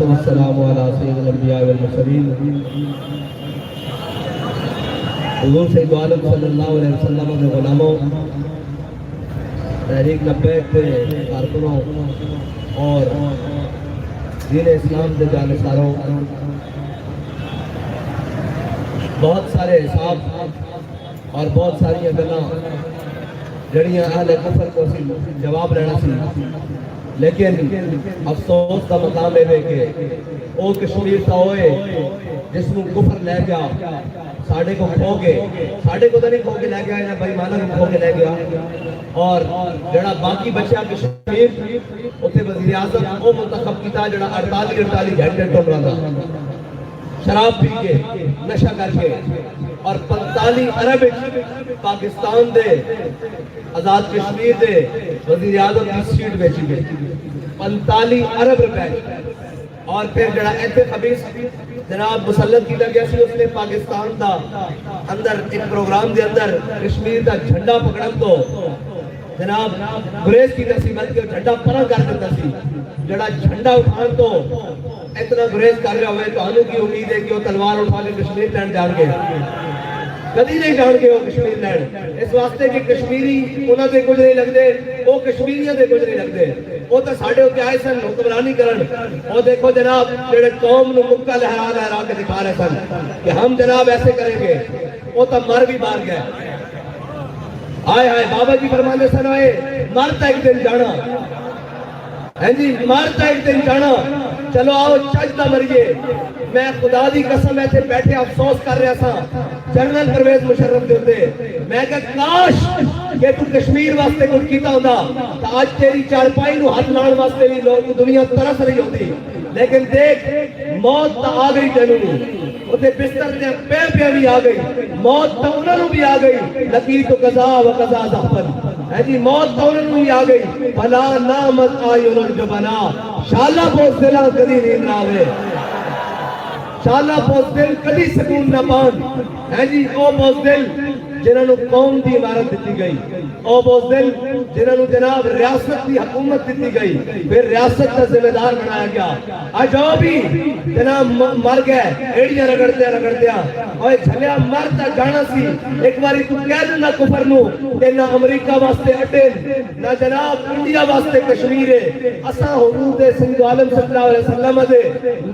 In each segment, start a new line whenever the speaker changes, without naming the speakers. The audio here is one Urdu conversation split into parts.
والصلاة والسلام علی سید الانبیاء والمرسلین حضور سید عالم صلی اللہ علیہ وسلم کے غلاموں، تحریک لبیک کے کارکنوں اور دین اسلام کے جانشاروں، بہت سارے حساب اور بہت ساری گلاں جڑیاں اہل کفر کو جواب لینا سی، لیکن افسوس کا مقام ہے کہ وہ کشمیر تا ہوئے جس کو کفر لے گیا ساڑھے کو کھو گئے، ساڑھے کو تو نہیں کھو کے لے گیا یا بھائی مانا کو کھو کے لے گیا، اور جڑا باقی بچہ کشمیر اتنے وزیر اعظم وہ منتخب کیتا جڑا 48 گھنٹے ٹوٹ رہا تھا شراب پی کے نشہ کر کے، اور 45 ارب پاکستان دے آزاد کشمیر دے وزیر اعظم کی سیٹ بیچی گئی 45 ارب روپے، اور پھر جڑا ایتھے خبیث جناب مسلط کیتا گیا سی اس نے پاکستان دا اندر ایک پروگرام دے اندر کشمیر دا جھنڈا پکڑن تو جناب گریز کیتا سی، بلکہ جھنڈا پرا کر دیتا سی، جڑا جھنڈا اٹھان تو اتنا گریز کر رہا ہوئے تو آنوں کی امید ہے کہ وہ تلوار اٹھا کے کشمیر لینڈ جان گے، کدی نہیں جان گے وہ کشمیر لینڈ، اس واسطے کہ کشمیری انہوں دے کچھ نہیں لگتے، وہ کشمیریوں دے کچھ نہیں لگتے، وہ تو ساڑھے ہوتے آئے سن حکمرانی کرن، وہ دیکھو جناب جڑے قوم نو مکہ لہرا کے دکھا رہے سن کہ ہم جناب ایسے کریں گے، وہ تو مر بھی مار گئے، آئے آئے بابا جی فرمانے سن آئے مرتا ایک دن جانا، ہیں جی مرتا ایک دن جانا، چلو آؤ چجدہ مریے، میں خدا دی قسم ایسے بیٹھے افسوس کر رہا تھا جنرل پرویز مشرف دے ہوتے، میں کہا کاش کہ تو کشمیر واسطے کچھ کیتا ہوتا تو آج تیری چارپائی نو ہاتھ لان واسطے بھی لوگ دنیا طرف رہی ہوتی، لیکن دیکھ موت تا آ گئی تینوں، اسے بستر دے پہ بھی آ گئی، موت تا انہوں بھی آ گئی، لکیر تو قضا و قضا زحفن، ہے جی موت تا انہوں بھی آ گئی، بھلا نامت آئی انہوں جو بنا، شالا پوس دلہ کدی نیند نہ آوے، شالا پوس دل کدی سکون نہ پان، ہے جی او پوس دل جنہوں نے قوم دی عمارت دیتی گئی، او پوس دل جنہوں نے جناب ریاست دی حکومت دیتی گئی، پھر ریاست کا ذمہ دار بنایا گیا، آج وہ بھی جناب مر گئے، ایڑیاں رگڑ دیا، اور جھلیا مرتا جانا سی، ایک باری تو کہہ دیں نہ کفر نو کہ نہ امریکہ واسطے اٹے، نہ جناب انڈیا واسطے کشمیر ہے، اساں حضور دے سید عالم صلی اللہ علیہ وسلم دے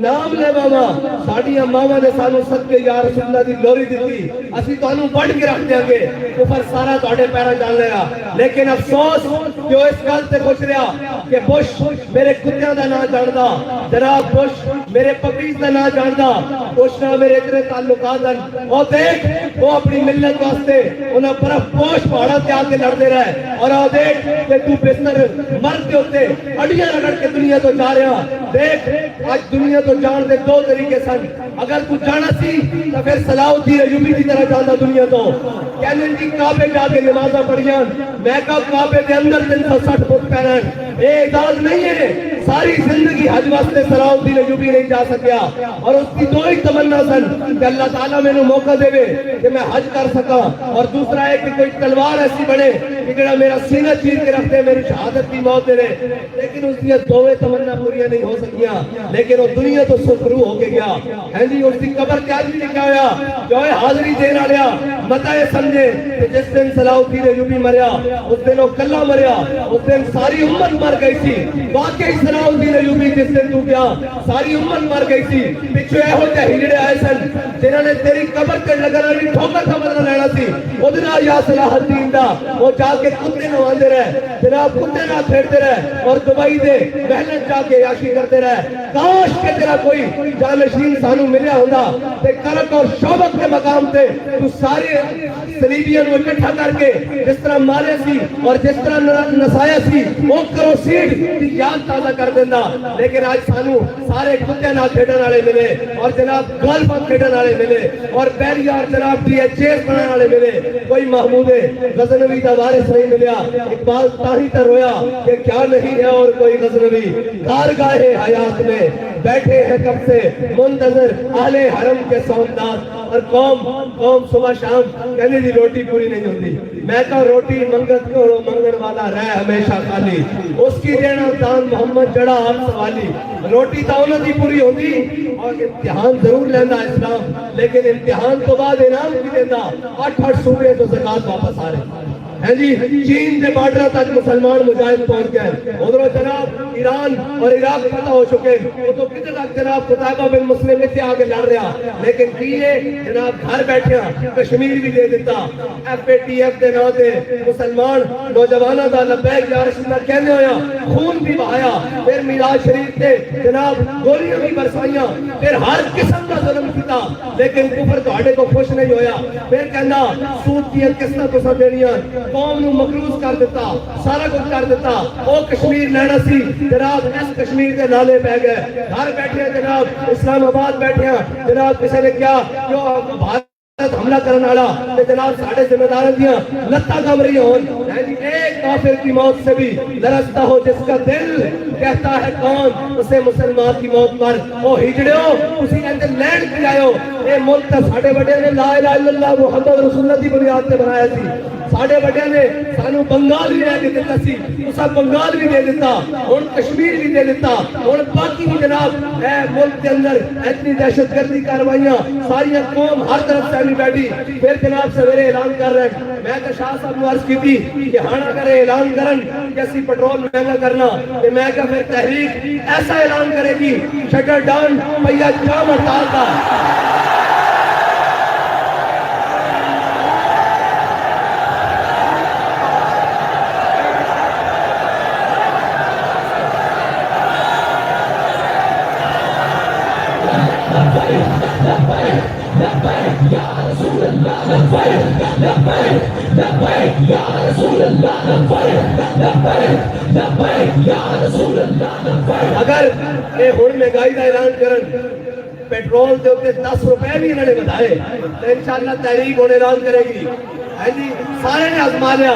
نام لے ماما، ساڑیاں ماما نے سانو صدقے یا رسول اللہ دی لوری دیتی، اسی تو انہوں بڑھ کے رکھ دیا گے، کفر سارا توڑے پیرا جان لے گا، لیکن افسوس کہ وہ اس گل تے خوش رہا کہ بش میرے کتیاں دا نہ جاندہ، جناب بش میرے پپیز دا نہ جاندہ، بش نہ میرے اتنے تعلقات دن، اور دیکھ وہ اپنی ملت واسطے انہاں برف پوش پہاڑا تے آکے لڑتے رہے، اور آؤ دیکھ کہ تو بستر مرتے ہوتے اڑیاں رگڑ کے دنیا تو جا رہا، دیکھ آج دنیا تو جان دے دو طریقے سن، اگر تو جانا سی تو پھر صلاح الدین ایوبی کی طرح جانا دنیا تو، کہنے جی کعبے جا کے نمازہ پڑھیاں، میں کہا کعبے دے اندر 360 فٹ پہنن، اے اعداد نہیں ہے، ساری زندگی حج واسطے صلاح الدین ایوبی نہیں جا سکیا، اور اس کی دو ہی تمنا سن کہ اللہ تعالیٰ میں نے موقع دے کہ میں حج کر سکا، اور دوسرا ہے کہ کوئی تلوار ایسی بڑھے کہ جڑا میرا سینہ چیر کے رکھتے میری شہادت کی موت دے رہے، لیکن اس کی دوے تمنا پوریاں نہیں ہو سکیاں، لیکن وہ دنیا تو سفرو ہو کے گیا، ہیں جی اس کی قبر کیا بھی لکھا ہویا، جو ہے حاضری دینا لیا، متا یہ سمجھے کہ جس دن صلاح الدین ایوبی مریا، اس دن وہ کلہ مریا، اس دن ساری امت مر گئی تھی، واقعی صلاح الدین ایوبی جس دن تو گیا، ساری امت مر گئی تھی، پچھو اے ہوتے ہجڑے آئے سن، جنہوں نے تیری قبر کے لگنا نہیں ٹھوکر کا بدلہ لینا تھی، ادنا یا صلاح الدین دا، وہ جا کے کتے نواندے رہے، جناب کتے نہ پھیرتے رہے، اور دبائی دے محنت جا کے عیاشی کرتے رہے، کاش کہ تیرا کوئی جانشین سانو ملیا ہوتا، تے کرک اور شوبت کے مقام تے تو سارے صلیبیوں کو اکٹھا کر کے جس طرح مارے سی اور جس طرح نسایا سی وہ کرو سیڈ کی یاد تازہ کر دینا، لیکن آج سانو سارے کتے نہ کھیڑن والے ملے، اور جناب گولف کھیڑن والے ملے، اور بیریار جناب ڈی ایچ ایس بنانے والے ملے، کوئی محمود غزنوی دا وارث نہیں ملیا، اقبال تاہی تر رویا کہ کیا نہیں ہے اور کوئی غزنوی، کارگاہ حیات میں بیٹھے ہیں کب سے منتظر اہل حرم کے سوندات، اور قوم صبح شام کہنے دی روٹی پوری نہیں ہوتی، میں کہا روٹی منگت کو منگن والا رہ ہمیشہ خالی، اس کی دینا دان محمد جڑا ہر سوالی۔ روٹی تو انہوں کی پوری ہوتی اور امتحان ضرور لینا اسلام، لیکن امتحان تو بعد انعام بھی دینا۔ 8 صوبے تو زکات واپس آ رہے ہیں جی، چین کے بارڈر تک مسلمان مجاہد پہنچ گئے، ادھر جناب ایران اور عراق فتح ہو چکے، وہ تو کتنے تک جناب قطعہ بن مسلم اتنے آگے لڑ رہا، لیکن کیے جناب گھر بیٹھے کشمیر بھی دے دیتا۔ FATF دے نام تے مسلمان نوجوانوں دا لبیک یا رسول اللہ کہنے ہویا، خون بھی بہایا، پھر میراج شریف تے جناب گولیاں بھی برسائیاں، پھر ہر قسم کا ظلم کیتا، لیکن کفر تہاڈے کو خوش نہیں ہویا۔ پھر کہنا سود کی قسطاں تساں دینیاں، قوم نو مقروض کر دیتا، سارا کچھ کر دیتا، او کشمیر لینا سی جناب اس کشمیر دے نالے پہ گئے، گھر بیٹھے جناب اسلام آباد بیٹھے جناب کسی نے کیا جو بھارت حملہ کرنے والا تے جناب ساڑھے ذمہ داروں دیاں لتاں کم رہی ہون، ایک کافر کی موت سے بھی لرزتا ہو جس کا دل، کہتا ہے کون اسے مسلمان کی موت پر، او ہجڑے ہو اسی کے اندر لینڈ کی آئے ہو۔ اے ملک تا ساڑھے بڑے نے لا الہ الا اللہ محمد رسول اللہ دی بنیاد تے بنایا سی، ساڑھے بڑے نے سانو بنگال بھی دے دیتا سی، اسا بنگال بھی دے دیتا، ہن کشمیر بھی دے دیتا، ہن باقی بھی جناب اے ملک کے اندر اتنی دہشت گردی کاروائیاں ساری قوم ہر طرف سے بیٹھی، پھر جناب سویرے اعلان کر رہے ہیں۔ میں تو شاہ صاحب نے عرض کی تھی کہ ہاں اگر اعلان کرن کہ اسی پیٹرول مہنگا کرنا، کہ میں کہا پھر تحریک ایسا اعلان کرے گی شٹر ڈاؤن پہیا جام ہڑتال کا۔ اگر یہ ہن مہنگائی کا اعلان کرن پیٹرول دے اوپر 10 روپے بھی انہوں نے بتائے تو انشاءاللہ تحریک ہونے اعلان کرے گی۔ جی سارے نے آزما لیا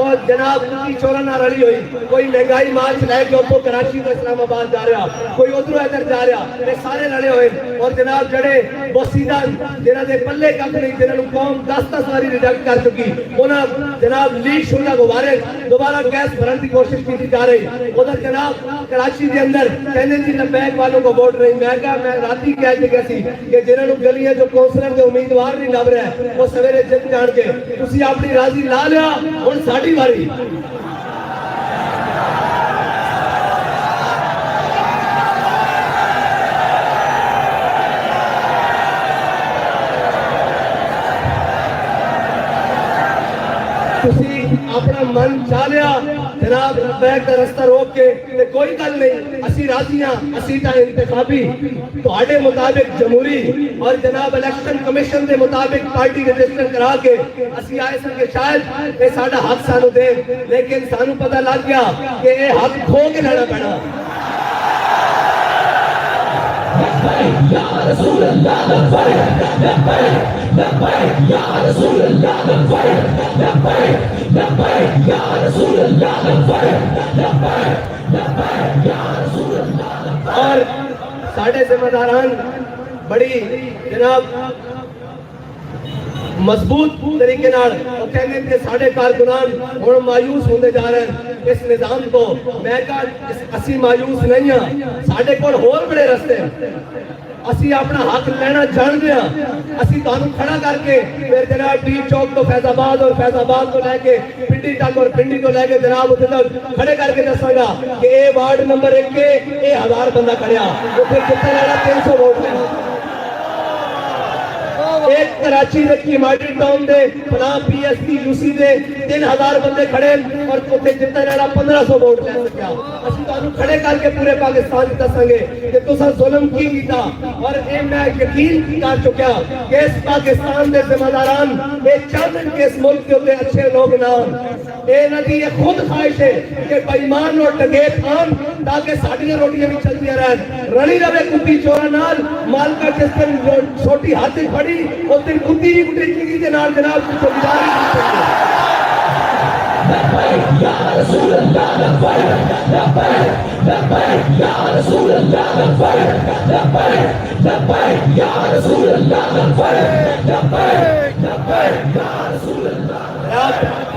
اور جناب کی چورا نہ رلی ہوئی، کوئی مہنگائی مارچ لے کے اتو کراچی تو اسلام آباد جا رہا، کوئی ادھر ادھر جا رہا، یہ سارے لڑے ہوئے اور جناب جڑے بوسیدان جنہاں دے پلے کپ نہیں، جنہاں قوم 10 ساری ریجیکٹ کر چکی، انہاں جناب لیک شدہ غبارے دوبارہ گیس بھرن کی کوشش کی جا رہی، ادھر جناب کراچی کے اندر کہنے جی لبیک والوں کو ووٹ نہیں، میں کہا میں راتی کہہ جگہ سی کہ جنہوں گلیاں جو کونسلر کے امیدوار نہیں لب رہے ہیں وہ سویرے جت جان کے تسی اپنی راضی لا لیا، ہن ساڈی واری۔ تسی اپنا من چاہ لیا جناب لبیک کا رستہ روک کے کوئی گل نہیں، اسی راضی ہاں، اسی تا انتخابی تہاڈے مطابق جمہوری اور جناب الیکشن کمیشن دے مطابق پارٹی رجسٹر کرا کے اسی آئے سن کے شاید یہ ساڈا حق سانو دے، لیکن سانو پتہ لگ گیا کہ یہ حق کھو کے لینا پینا۔ یا رسول اللہ لبیک لبیک لبیک یا رسول اللہ لبیک لبیک لبیک یا رسول اللہ لبیک لبیک لبیک یا رسول اللہ۔ اور ساڑھے ذمہ داران بڑی جناب مضبوط طریقے نال وہ کہنے کہ ساڑھے کارکنان ہن مایوس ہوندے جا رہے ہیں اس نظام کو، میں کہا اسی مایوس نہیں ہاں، ساڑھے کول ہور بڑے رستے ہیں، اسی اپنا حق لینا جان دیا، اسی تانوں کھڑا کر کے پھر جناب ٹی چوک تو فیض آباد اور فیض آباد کو لے کے پنڈی تک اور پنڈی کو لے کے جناب اتنے تک کھڑے کر کے دساں گا کہ اے وارڈ نمبر 1 کے اے 1000 بندہ کھڑیا، وہ پھر کتنا لینا 300 ووٹ لینا۔ ایک کراچی کی ماڈل ٹاؤن دے فلاں پی ایس پی یو سی دے 3000 بندے کھڑے اور اتنے جتنا جانا 1500 ووٹ لے سکیا، اسی تانوں کھڑے کر کے پورے پاکستان کی دساں گے کہ تساں ظلم کی کیتا، اور اے میں یقین کر چکیا کہ اس پاکستان دے ذمہ داران اے چاہن کہ اس ملک کے اچھے لوگ نہ اے نہ دی یہ خود خواہش ہے کہ بےمان اور ڈکیت کھان تاکہ ساڈیاں روٹیاں بھی چلتی رہن، رلی رہے کتی چورا نال، مالکا جس دن چھوٹی ہاتھ پھڑی اس دن کتی بھی کٹی کے نال جناب چوکیداری کی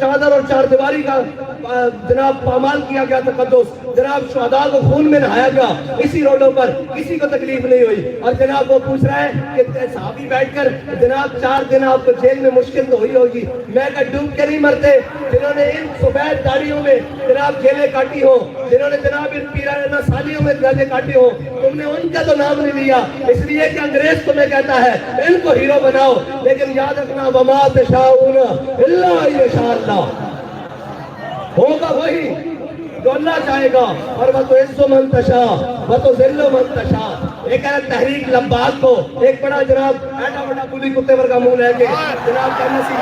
چادر اور چار دیواری کا جناب پامال کیا گیا تقدس، جناب شہداء کو خون میں نہایا گیا اسی روڈوں پر، کسی کو تکلیف نہیں ہوئی. اور جناب وہ پوچھ رہا ہے کہ صحابی بیٹھ کر جناب 4 دن آپ کو جیل میں مشکل تو ہوئی ہوگی، میں کہا ڈوب کے نہیں مرتے جنہوں نے ان سفید داڑیوں میں جناب جیلیں کاٹی ہوں، جنہوں نے جناب ان پیرانہ سالیوں میں جیلیں کاٹی ہوں، تم نے ان کا تو نام نہیں لیا اس لیے کہ انگریز تمہیں کہتا ہے ان کو ہیرو بناؤ. لیکن یاد رکھنا وما تشاؤون الا ان یشاء اللہ، ہوگا وہی جو اللہ چاہے گا. اور وتعز من تشاء وتذل من تشاء. ایک ہے تحریک لباک کو ایک بڑا جناب ایٹا بڑا پولی کتے ورگا منہ لے کے جناب کہنا سی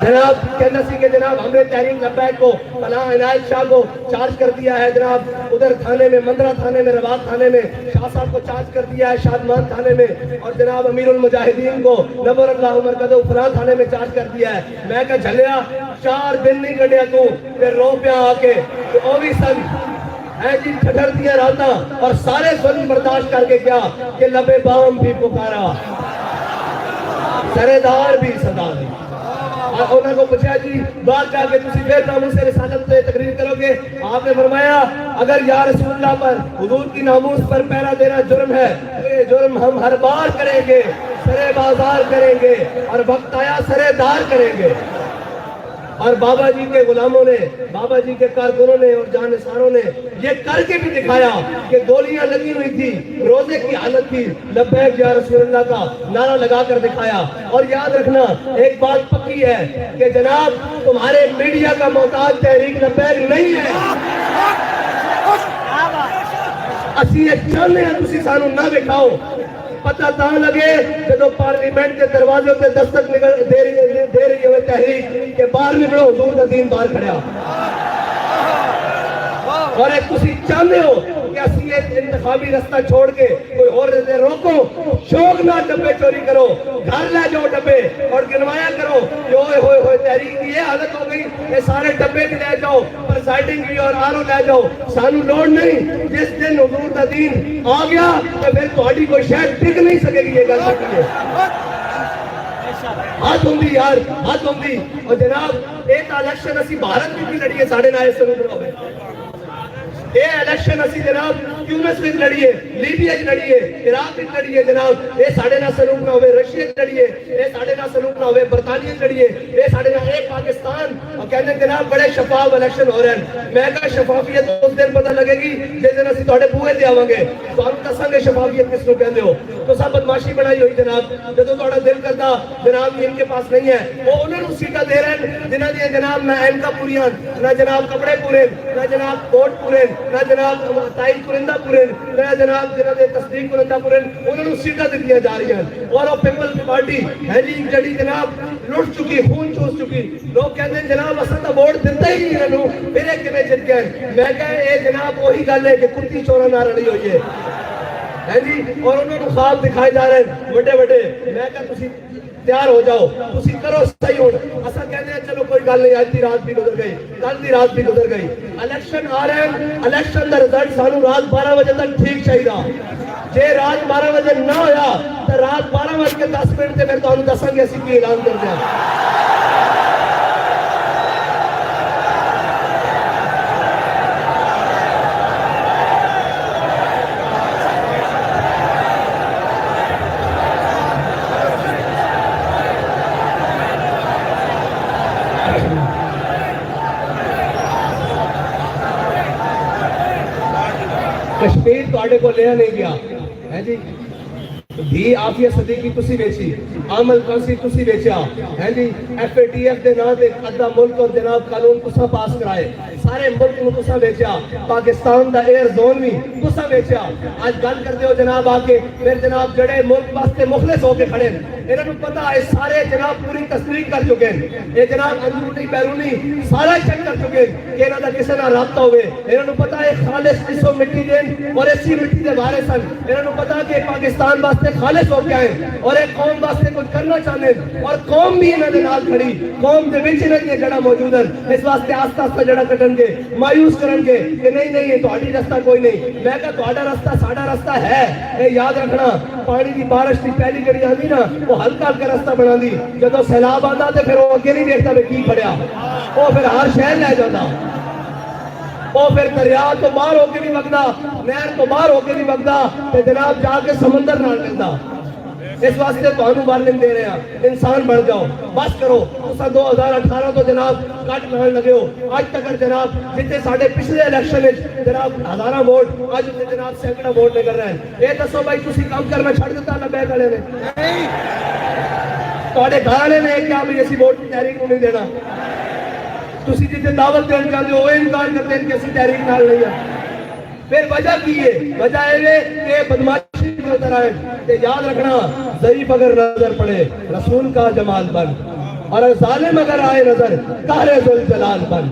جناب کہنا سی کہ جناب ہم نے تحریک لبیک کو فلاں عنایت شاہ کو چارج کر دیا ہے، جناب ادھر تھانے میں مندرہ تھانے میں رباط تھانے میں شاہ صاحب کو چارج کر دیا ہے شادمان تھانے میں، اور جناب امیر المجاہدین کو نور اللہ عمر قدو فلاں تھانے میں چارج کر دیا ہے. میں کہا جھلیا 4 دن نہیں کٹیا تو پھر رو پیا آ کے او بھی سن ہے جی ٹھٹر دیا رہتا اور سارے ظلم برداشت کر کے کیا کہ لبے بام بھی پکارا سردار بھی صدا دی. اور انہوں کو پوچھا جی بات جا کے تسی پھر ناموس سے رسالت سے تقریر کرو گے؟ آپ نے فرمایا اگر یا رسول اللہ پر حضور کی ناموس پر پہرا دینا جرم ہے تو یہ جرم ہم ہر بار کریں گے، سرے بازار کریں گے اور وقت آیا سرے دار کریں گے. اور بابا جی کے غلاموں نے، بابا جی کے کارکنوں نے اور جانثاروں نے یہ کر کے بھی دکھایا کہ گولیاں لگی ہوئی تھی، روزے کی حالت تھی، لبیک یا رسول اللہ کا نعرہ لگا کر دکھایا. اور یاد رکھنا ایک بات پکی ہے کہ جناب تمہارے میڈیا کا محتاج تحریک لبیک نہیں ہے. اسی یہ چاہنے ہیں تسی سانو نہ دکھاؤ، پتہ تاں لگے جدو پارلیمنٹ کے دروازے پہ دستک دے رہی ہوئے تحریک کہ باہر نکلو حضور کا دین باہر کھڑیا. اور ایک تسی چاہتے ہو کہ اسی ایک انتخابی رستہ چھوڑ کے کوئی اور رہتے روکو، شوق نہ ڈبے چوری کرو، گھر لے جاؤ ڈبے اور گنوایا کرو کہ ہوئے ہوئے ہوئے تحریک کی یہ حالت ہو گئی یہ سارے ڈبے بھی لے جاؤ، پرسائڈنگ بھی اور آرو لے جاؤ، سانو لوڑ نہیں. جس دن حضور کا دین آ گیا تو پھر تہاڈی کوئی شاید ٹک نہیں سکے گی. یہ گل سکیے ہاتھ ہوں دی یار ہاتھ ہوں دی. اور جناب ایک الیکشن اسی بھارت میں بھی لڑیے ساڑھے نائے سنو ہوئے اے الیکشن اسی جناب کیومس میں لڑیے، لیبیا چ لڑیے، عراق میں لڑیے، جناب اے ساڑھے نہ سلوک نہ ہوئے رشیا چ لڑیے، اے ساڑھے نہ سلوک نہ ہوئے برطانیہ چ لڑیے، اے ساڑھے نہ ایک پاکستان. اور کہنے جناب بڑے شفاف الیکشن ہو رہے ہیں. میں کہا شفافیت اس دن پتہ لگے گی جس دن اسی تہاڈے بوئے تے آواں گے تو ہم دساں گے شفافیت کس نو کہندے ہو. تو سب بدماشی بنائی ہوئی جناب جدوں تہاڈا دل کردا جناب ان کے پاس نہیں ہے وہ انہوں نے سیٹاں دے رہے ہیں جنہاں دی جناب نہ اینکا پوریاں نہ جناب کپڑے پورے نہ جناب کوٹ پورے نہ جناب تائید کنندہ پورے نہ جناب جنہاں دے تصدیق کنندہ پورے انہوں نے سیٹاں دتیاں جا رہی ہیں. اور وہ پیپلز پارٹی ہے جی جڑی جناب لٹ چکی خون چوس چکی. لوگ کہتے ہیں جناب اساں تا ووٹ دتا ہی نہیں انہوں پھر ایک کیویں جت گئے. میں کہا اے جناب وہی گل ہے کہ کتی چوراں نہ رلی ہوئی ہے جی. اور انہوں نے خواب دکھائے جا رہے ہیں بڑے بڑے. میں کہا تسی تیار ہو جاؤ تسی کرو صحیح ہو. اساں کہتے ہیں چلو کوئی گل نہیں آج دی رات بھی گزر گئی کل دی رات بھی گزر گئی. الیکشن آ رہے ہیں الیکشن دا رزلٹ سانو رات 12 بجے تک ٹھیک چاہیے. جے رات 12 بجے نہ ہویا تو رات 12:10 تے پھر تانوں دساں گے اسی کی اعلان کر دیا. کشمیر تواڈے کو لیا نہیں گیا ہے جی. بھی آفیہ صدیقی تسی بیچی، عامل قاسم تسی بیچا ہے جی. ایف اے ٹی ایف دے نام دے ادھا ملک اور جناب قانون تسا پاس کرائے، سارے ملک کو تسا بیچا، پاکستان دا ایئر زون بھی تسا بیچا. آج گل کرتے ہو جناب آ کے پھر جناب جڑے ملک واسطے مخلص ہو کے کھڑے ہیں انہوں نے پتا ہے سارے جناب پوری تصدیق کر چکے ہیں. یہ جناب اندرونی بیرونی سارا چیک کر چکے ہیں کہ انہوں دا کسی نہ رابطہ ہوئے. انہوں نے پتا ہے خالص اسو مٹی دین اور اسی مٹی دے وارث ہیں. انہوں نے پتا کہ پاکستان واسطے واسطے خالص ہو کے آئے اور ایک قوم واسطے کچھ کرنا چاہتے ہیں اور قوم بھی انہوں نے نال کھڑی قوم دے وچ انہاں دی جڑا موجود ہیں اس واسطے آستہ آستہ جڑا کٹن گے مایوس کرن گے کہ نہیں نہیں یہ تہاڈی رستہ کوئی نہیں میں کہا تہاڈا رستہ ساڈا رستہ ہے اے یاد رکھنا پانی دی بارش دی پہلی گڑی آندی نا وہ ہلکا ہلکا رستہ بنا دی جدوں سیلاب آندا تے پھر وہ اگے نہیں دیکھتا میں کی پڑیا وہ پھر ہر شہر لے جاتا وہ پھر دریا تو باہر ہو کے نہیں وگدا نہر تو باہر ہو کے نہیں وگدا تے جناب جا کے سمندر نال ملدا اس واسطے تانوں وارننگ دے رہے ہیں انسان بن جاؤ بس کرو تساں 2018 تو جناب کٹ لگن لگے ہو اج تک جناب جتنے ساڈے پچھلے الیکشن وچ جناب ہزاراں ووٹ اج تے جناب سینکڑا ووٹ نکل رہے ہیں اے دسو بھائی تسی کام کرنا چھڈ دتا نہ بیک والے نے نہیں تہاڈے گھر والے نے کیا بھی اسی ووٹ کی تحریک کو نہیں دینا تسی جتنے دعوت دین چاہتے ہو وہ انکار کرتے ہیں کہ اسی تحریک نال نہیں ہے پھر وجہ کی ہے وجہ ہے کہ بدماشی کے اتر آئے کہ یاد رکھنا ضعیف اگر نظر پڑے رسول کا جمال بن اور ظالم اگر آئے نظر قہر ذوالجلال بن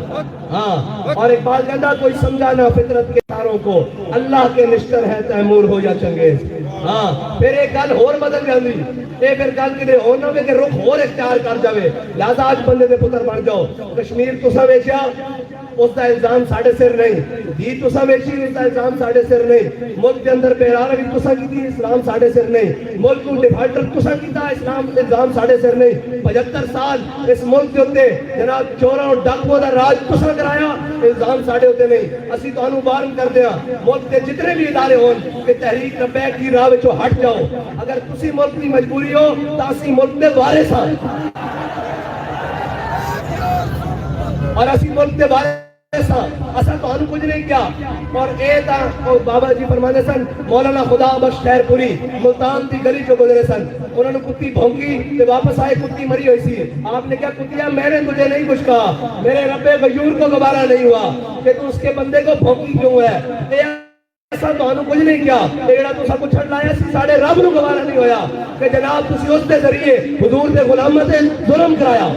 ہاں اور ایک بات کہتا کوئی سمجھانا فطرت کے تاروں کو اللہ کے نشتر ہے تیمور ہو یا چنگیز ہاں پھر ایک گل اور بدل جاندی اے پھر گل کدے ہور نہ ہوے کہ رخ اور اختیار کر جاوے لہذا آج بندے دے پتر بن جاؤ کشمیر تساں ویکھیا اس دا الزام ساڑھے سر نہیں دی تساں ویکھی اس دا الزام ساڑھے سر نہیں ملک کے اندر بہرحال بھی تساں کیتی اسلام ساڑھے سر نہیں ملک کو ڈیفالٹر تساں کیتا اسلام الزام ساڑھے سر نہیں 75 سال اس ملک کے اوتے جناب چوراں اور ڈاکوؤں دا راج تساں کرایا الزام ساڑھے ہوتے نہیں اسی تانوں وارن کردے ہاں ملک کے جتنے بھی ادارے ہون کہ تحریک لبیک کی راہ وچوں ہٹ جاؤ اگر تسی ملک کی مجبوری ہو تو اسی ملک دے وارث ہاں اور اسی ملک دے وارث اسا تو ہم کچھ نہیں کیا اور اے تا بابا جی فرمانے سن مولانا خدا بخش خیر پوری ملتان دی گلی جو گزرے سن انہوں نے کتی بھونکی تے واپس آئے کتی مری ہوئی سی آپ نے کہا کتیا میں نے تجھے نہیں کچھ کہا میرے رب غیور کو گوارا نہیں ہوا کہ تو اس کے بندے کو بھونکی کیوں ہے ایسا تو ہم کچھ نہیں کیا جڑا تساں پچھڑ لایا سی ساڈے رب نو گوارا نہیں ہویا کہ جناب تسی اس دے ذریعے حضور دے غلاماں تے ظلم کرایا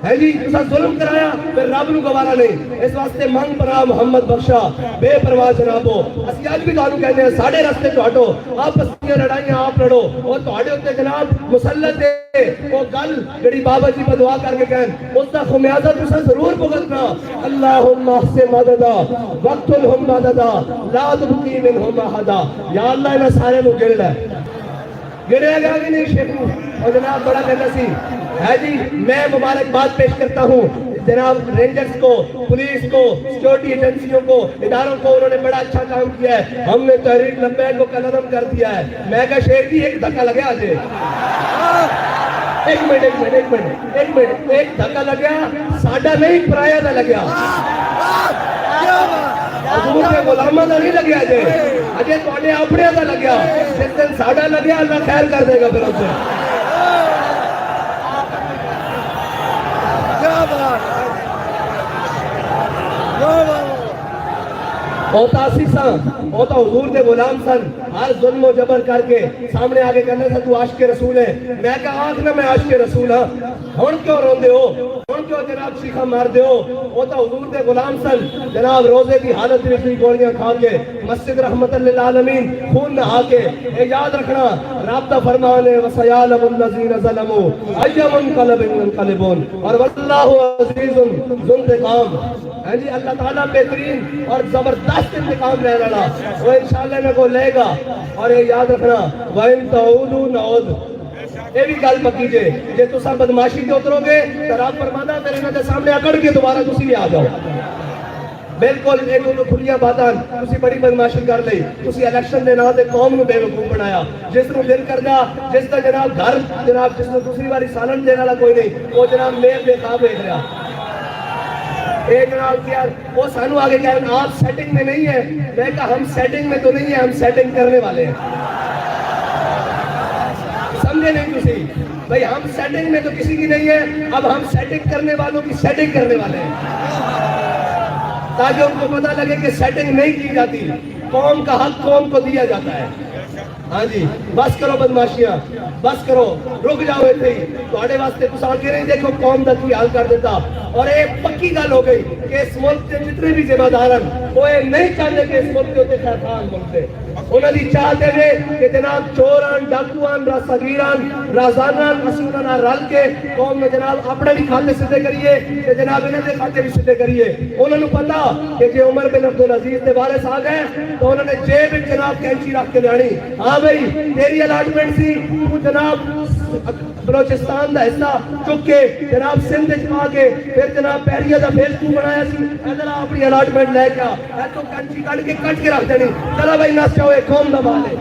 ہے جی تسا ظلم کرایا پھر رب نو گوارا نہیں اس واسطے من پرا محمد بخشا بے پرواہ جنابو اسی اج بھی تانوں کہندے ہیں ساڈے راستے تو ہٹو آپس میں لڑائیاں آپ لڑو اور تہاڈے اوتے جناب مسلط ہے وہ گل جڑی بابا جی بدعا کر کے کہن اس دا خمیازہ تسا ضرور بھگتنا اللہم احسن مددا وقتلہم مددا لا تبقی منہم احدا یا اللہ انہاں سارے نو گڑ لے گڑے گا کہ نہیں شیخ اور جناب بڑا کہتا سی ہے جی میں مبارکباد پیش کرتا ہوں جناب رینجرز کو پولیس کو سیکورٹی ایجنسیوں کو اداروں کو انہوں نے بڑا اچھا کام کیا ہے ہم نے تحریک لبیک کو قلم کر دیا ہے میں کہا شیر جی ایک دھکا لگیا آجے ایک دھکا لگیا ساڈا نہیں پرایا دا لگیا حضور کے غلامہ دا نہیں لگیا جے اجے تواڈے اپنے دا لگیا جس دن ساڈا لگیا اللہ خیر کر دے گا پھر اسے ہوتا اسی سن ہوتا حضور دے غلام سن ہر ظلم و جبر کر کے سامنے آگے کہنے سے تو عاشق رسول ہے میں کہا آنکھ نہ میں عاشق رسول ہاں ہون کیوں روندے ہو ہون کیوں جناب شیخہ مار دے ہو ہوتا حضور دے غلام سن جناب روزے کی حالت رکھی گولیاں کھا کے مسجد رحمت للعالمین خون نہا کے اے یاد رکھنا رابطہ فرمانے وَسَيَعْلَمُ الَّذِينَ ظَلَمُوا أَيَّ مُنْقَلَبٍ يَنْقَلِبُونَ اور وَاللَّهُ عَزِيزٌ ذُو انتقام ہے جی اللہ تعالیٰ بہترین اور زبردست انتقام لے رہا وہ انشاءاللہ میں کو لے گا اور یہ یاد رکھنا وَإِن تَعُودُوا نَعُودُ یہ بھی گل پکی جے جے تساں بدماشی تے اترو گے تو رب فرماتا میرے نال سامنے اکڑ کے دوبارہ تسی بھی آ جاؤ بالکل ایک دو کھلیاں باتاں تسی بڑی بدماشی کر لئی تسی الیکشن دے نام تے قوم نو بے وقوف بنایا جس نو دل کردا جس دا جناب گھر جناب جس نو دوسری باری سالن دینے والا کوئی نہیں وہ جناب میل بے خواب دیکھ رہا اے جناب کیا وہ سانو آگے کہہ آپ سیٹنگ میں نہیں ہے میں کہا ہم سیٹنگ میں تو نہیں ہیں ہم سیٹنگ کرنے والے ہیں سمجھے نہیں تسی بھئی ہم سیٹنگ میں تو کسی کی نہیں ہے اب ہم سیٹنگ کرنے والوں کی سیٹنگ کرنے والے ہیں تاکہ ان کو پتہ لگے کہ سیٹنگ نہیں کی جاتی قوم کا حق قوم کو دیا جاتا ہے ہاں جی بس کرو بدماشیاں بس کرو رک جاؤ ایتھے ہی تواڈے واسطے تساں کے نہیں دیکھو قوم دا کی حال کر دیتا اور ایک پکی گل ہو گئی کہ اس ملک کے جتنے بھی ذمہ دار ہیں وہ یہ نہیں چاہتے کہ اس ملک کے ہوتے خیر خان ملک سے انہوں نے چاہتے ہیں کہ جناب چوران ڈاکوان راسگیران رازانان اسی انہوں نے رل کے قوم میں جناب اپنے بھی کھاتے سدھے کریے کہ جناب انہیں دے کھاتے بھی سدھے کریے. انہوں نے پتا کہ جی عمر بن عبدالعزیز دے وارث آ گئے تو انہوں نے جیب جناب کینچی رکھ کے لانی. ہاں بھائی تیری الاٹمنٹ سی تو جناب بلوچستان دا حصہ چک کے جناب سندھ پا کے پھر جناب پیریا دا فیس تو بنایا سی ادھر اپنی الاٹمنٹ لے کے اے تو کینچی کٹ کے رکھ دینی. چلا بھائی نس جاؤ ایک قوم دا مال ہے.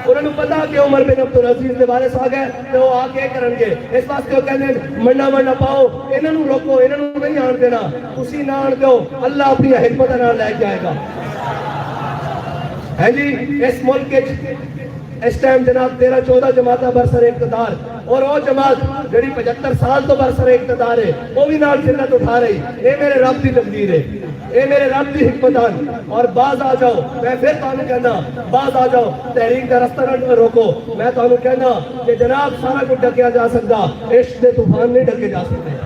انہوں نے پتا کہ عمر بن عبدالعزیز دے وارث آ گئے تو وہ آ کے کرن گے. اس واسطے وہ کہنے منڈا پاؤ انہوں روکو انہوں نہیں آن دینا تسی نہ آن دو اللہ اپنی حکمت نال لے کے آئے گا. ہے جی اس ملک کے اس ٹائم جناب 13-14 جماعتہ برسر اقتدار اور وہ جماعت جڑی 75 سال تو برسر اقتدار ہے وہ بھی نال جنت اٹھا رہی. اے میرے رب دی تقدیر ہے اے میرے رب دی حکمتان. اور باز آ جاؤ میں پھر تانوں کہنا باز آ جاؤ تحریک دا رستہ نہ روکو. میں تانوں کہنا کہ جناب سارا کچھ ڈکیا جا سکتا عشق دے طوفان نہیں ڈکے جا سکتے.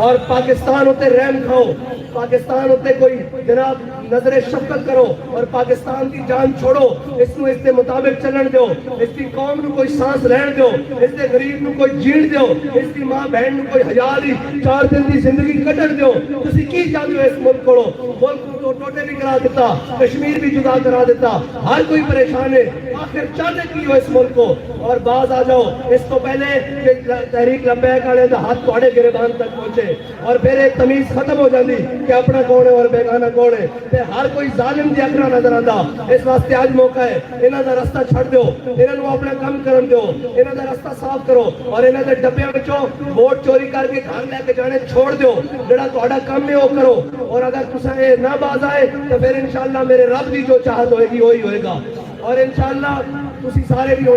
اور پاکستان ہوتے رحم کھاؤ پاکستان ہوتے کوئی جناب نظر شفقت کرو اور پاکستان کی جان چھوڑو. اس کو اس کے مطابق چلن دو. اس کی قوم نو کوئی سانس رہن دو. اس کے غریب نو کوئی جیڑ دو. اس کی ماں بہن نو کوئی حیا دی 4 دن دی زندگی کٹن دو. تسی کی چاہتے ہو اس ملک کو ملک کو ٹوٹے بھی کرا دیتا کشمیر بھی جدا کرا دیتا ہر کوئی پریشان ہے. آخر چاہتے کی ہو اس ملک کو. اور باز آ جاؤ اس کو پہلے کہ تحریک لبیک والے دا ہاتھ تھوڑے گریبان تک پہنچے اور پھر ایک تمیز ختم ہو جاتی کہ اپنا کون ہے اور بیگانہ کون ہے. پھر ہر کوئی ظالم دی اکرا نظر آندا. اس واسطے آج موقع ہے انہاں دا رستہ چھڑ دیو انہاں نو اپنا کام کرن دیو انہاں دا رستہ صاف کرو اور انہاں دے ڈبیاں وچوں ووٹ چوری کر کے گھر لے کے جانے چھوڑ دیو. جڑا تہاڈا کام ہے وہ کرو. اور اگر تساں اے نہ باز آئے تو پھر انشاءاللہ میرے رب دی جو چاہت ہوئے گی وہی ہوئے گا. اور انشاءاللہ تسی سارے بھی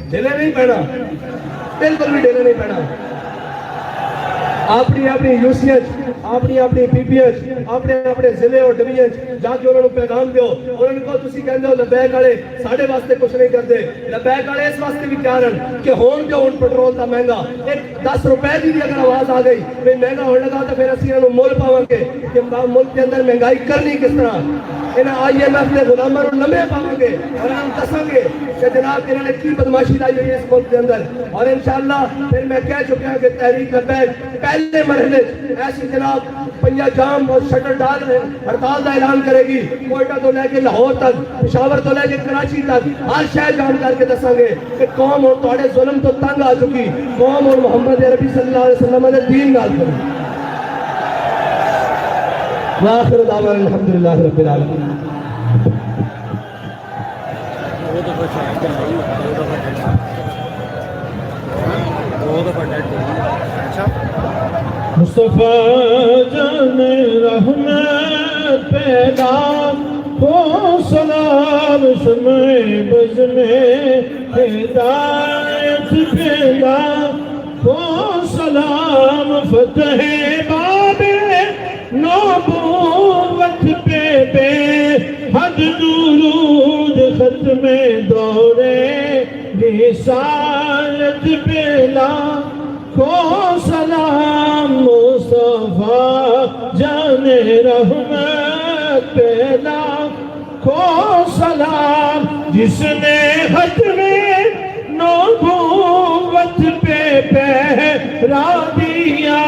ڈھیلے نہیں پینا بالکل بھی ڈھیلے نہیں پینا. اپنی اپنی یوسیت اپنی اپنی پی پی ایچ اپنے اپنے ضلع اور ڈویژن جا کے انہوں نے پیغام دیو. انہوں نے کہا تسی کہندے ہو لبیک والے ساڈے واسطے کچھ نہیں کرتے. لبیک والے اس واسطے بھی تیار ہیں کہ ہون جو ان پٹرول دا مہنگا ایک 10 روپے دی بھی اگر آواز آ گئی بھئی مہنگا ہونے لگا تو پھر اسی انہوں مول پاواں گے کہ ملک کے اندر مہنگائی کرنی کس طرح. انہاں آئی ایم ایف نے غلاماں نوں لمے پاواں گے اور انہوں دساں گے کہ جناب انہوں نے کی بدماشی لائی ہوئی ہے اس ملک کے اندر. اور انشاءاللہ پھر میں کہہ چکا ہوں کہ تحریک لبیک پہلے مرحلے ایسی جناب پنجا جام اور شٹر ڈال ہڑتال کا اعلان کرے گی. کوئٹہ تو لے کے لاہور تک پشاور تو لے کے کراچی تک ہر شہر جام کر کے دساں گے کہ قوم اور تواڈے ظلم تو تنگ آ چکی قوم اور محمد عربی صلی اللہ علیہ وسلم نے دین نال کرو. وآخر دعوانا الحمدللہ رب العالمین.
مصطفیٰ جان رحمت پیدا ہو سلام شمع بز میں ہدایت پیدا ہو سلام فتح باب نبوت پہ بے حد درود ختم دورے رسالت پیدا کو سلام مصطفیٰ جان رحمت پیدا کو سلام جس نے ختم نبوت پہ پہرا دیا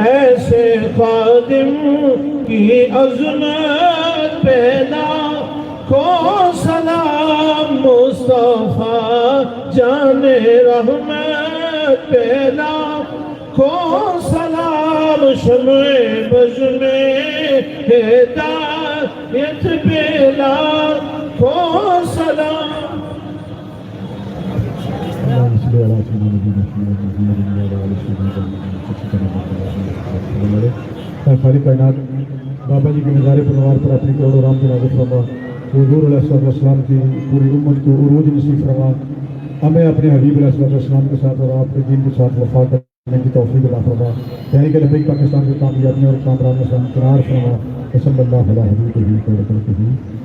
ایسے خادم کی عظمت پیدا کو سلام مصطفیٰ جان رحمت پیدا کو سلام شمع بز میں ہدایت پیدا کو سلام.
خالق کائنات بابا جی کی مزار پروار پر اپنی کروڑوں رام کی نازل فرما. حضور علیہ السلام کی پوری امت کو عروج نصیب فرما. ہمیں اپنے حبیب علیہ السلام کے ساتھ اور آپ کے دین کے ساتھ وفا کرنے کی توفیق عطا فرما. یعنی کہ نبی پاکستان کی کامیابیوں اور کامرانی سے ہمکنار فرما. صلی اللہ علیہ وسلم.